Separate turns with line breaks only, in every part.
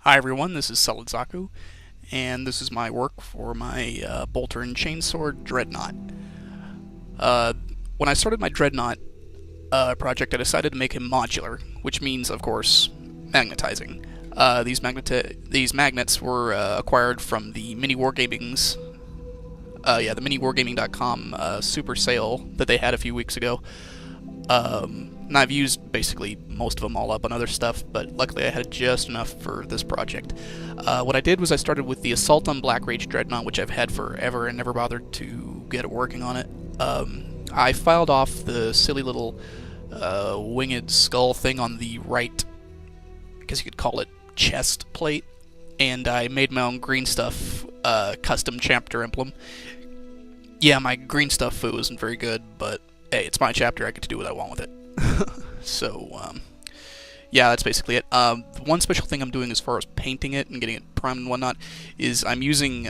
Hi everyone, this is Zaku, and this is my work for my bolter and chainsword Dreadnought. Uh, when I started my Dreadnought project, I decided to make him modular, which means, of course, magnetizing. These magnets were acquired from the Mini Wargaming's, the miniwargaming.com super sale that they had a few weeks ago. And I've used basically most of them all up on other stuff, but luckily I had just enough for this project. What I did was I started with the Assault on Black Rage Dreadnought, which I've had forever and never bothered to get it working on it. I filed off the silly little winged skull thing on the right, I guess you could call it chest plate, and I made my own green stuff custom chapter emblem. Yeah, my green stuff foo isn't very good, but hey, it's my chapter, I get to do what I want with it. So, yeah, that's basically it. One special thing I'm doing as far as painting it and getting it primed and whatnot is I'm using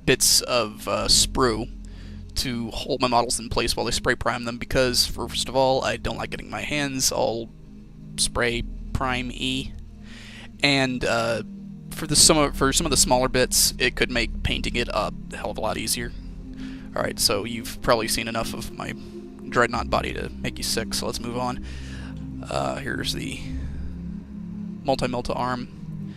bits of sprue to hold my models in place while I spray prime them, because, first of all, I don't like getting my hands all spray prime-y, and for some of the smaller bits, it could make painting it a hell of a lot easier. Alright, so you've probably seen enough of my Dreadnought body to make you sick, so let's move on. Here's the multi-melta arm,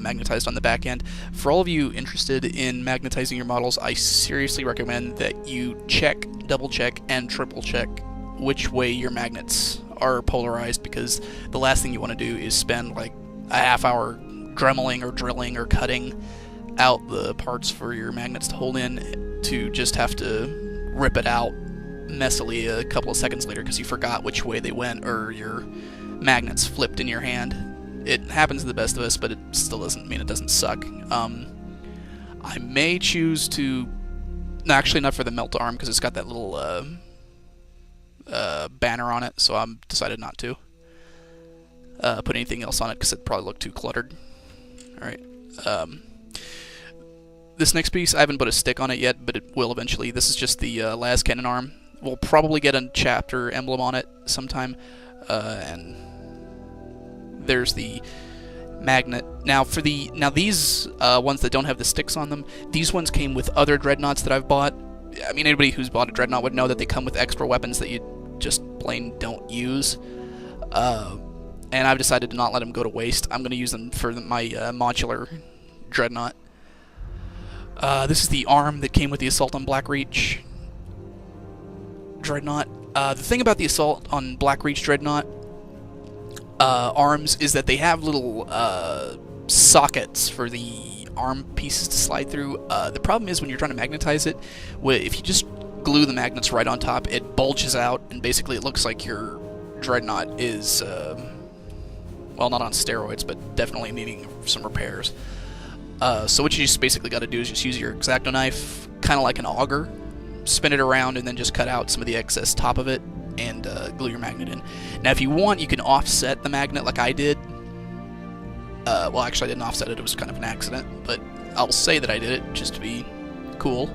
magnetized on the back end. For all of you interested in magnetizing your models, I seriously recommend that you check, double check, and triple check which way your magnets are polarized, because the last thing you want to do is spend like a half hour dremeling or drilling or cutting out the parts for your magnets to hold in, to just have to rip it out messily a couple of seconds later because you forgot which way they went, or your magnets flipped in your hand. It happens to the best of us, but it still doesn't mean it doesn't suck. I may choose to... No, actually not for the melt arm, because it's got that little banner on it, so I'm decided not to put anything else on it because it'd probably look too cluttered. Alright. This next piece, I haven't put a stick on it yet, but it will eventually. This is just the las cannon arm. We'll probably get a chapter emblem on it sometime. And there's the magnet. Now these ones that don't have the sticks on them, these ones came with other Dreadnoughts that I've bought. I mean, anybody who's bought a Dreadnought would know that they come with extra weapons that you just plain don't use. And I've decided to not let them go to waste. I'm going to use them for my modular Dreadnought. This is the arm that came with the Assault on Black Reach Dreadnought. The thing about the Assault on Black Reach Dreadnought arms is that they have little sockets for the arm pieces to slide through. The problem is when you're trying to magnetize it, if you just glue the magnets right on top, it bulges out, and basically it looks like your Dreadnought is, well, not on steroids, but definitely needing some repairs. So what you just basically got to do is just use your X-Acto knife, kind of like an auger, spin it around, and then just cut out some of the excess top of it, and glue your magnet in. Now, if you want, you can offset the magnet like I did. Well, actually, I didn't offset it. It was kind of an accident, but I'll say that I did it just to be cool.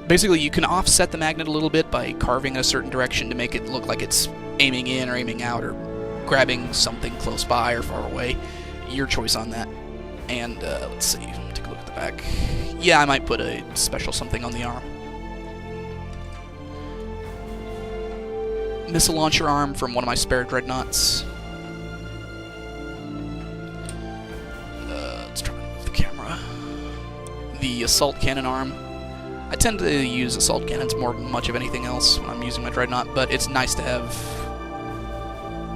Basically, you can offset the magnet a little bit by carving a certain direction to make it look like it's aiming in or aiming out or grabbing something close by or far away. Your choice on that. And let's see, take a look at the back. Yeah, I might put a special something on the arm. Missile launcher arm from one of my spare Dreadnoughts. Let's try to move the camera. The assault cannon arm. I tend to use assault cannons more than much of anything else when I'm using my Dreadnought, but it's nice to have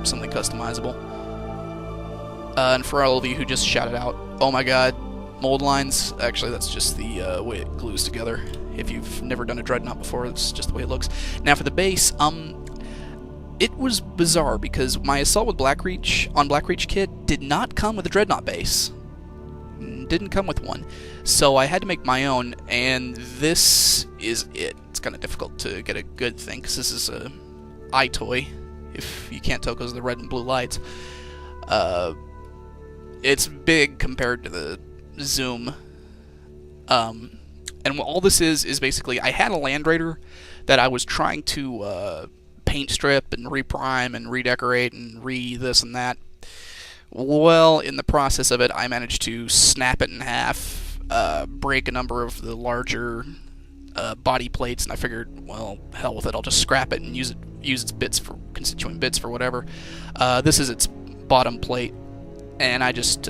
something customizable. And for all of you who just shouted out, oh my god, mold lines, actually that's just the way it glues together. If you've never done a Dreadnought before, that's just the way it looks. Now for the base, it was bizarre because my Assault with Black Reach on Black Reach kit did not come with a Dreadnought base. Didn't come with one. So I had to make my own, and this is it. It's kind of difficult to get a good thing because this is a iToy, if you can't tell because of the red and blue lights. It's big compared to the Zoom. And all this is basically, I had a Land Raider that I was trying to paint strip and reprime and redecorate and re-this and that. Well, in the process of it, I managed to snap it in half, break a number of the larger body plates, and I figured, well, hell with it, I'll just scrap it and use its bits for constituent bits for whatever. This is its bottom plate, and I just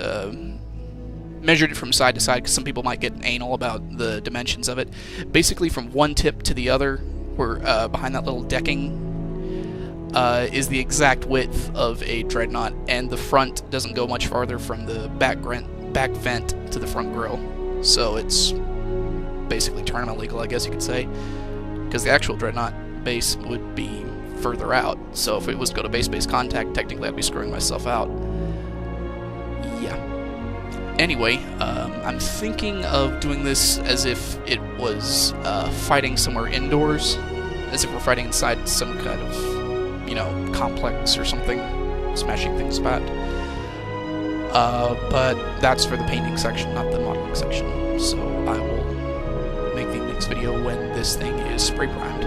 measured it from side to side because some people might get anal about the dimensions of it. Basically, from one tip to the other, where behind that little decking, is the exact width of a Dreadnought, and the front doesn't go much farther from the back vent to the front grill. So it's basically tournament legal, I guess you could say, because the actual Dreadnought base would be further out. So if it was to go to base contact, technically I'd be screwing myself out. Yeah. Anyway, I'm thinking of doing this as if it was fighting somewhere indoors, as if we're fighting inside some kind of, you know, complex or something, smashing things about. But that's for the painting section, not the modeling section. So I will make the next video when this thing is spray primed.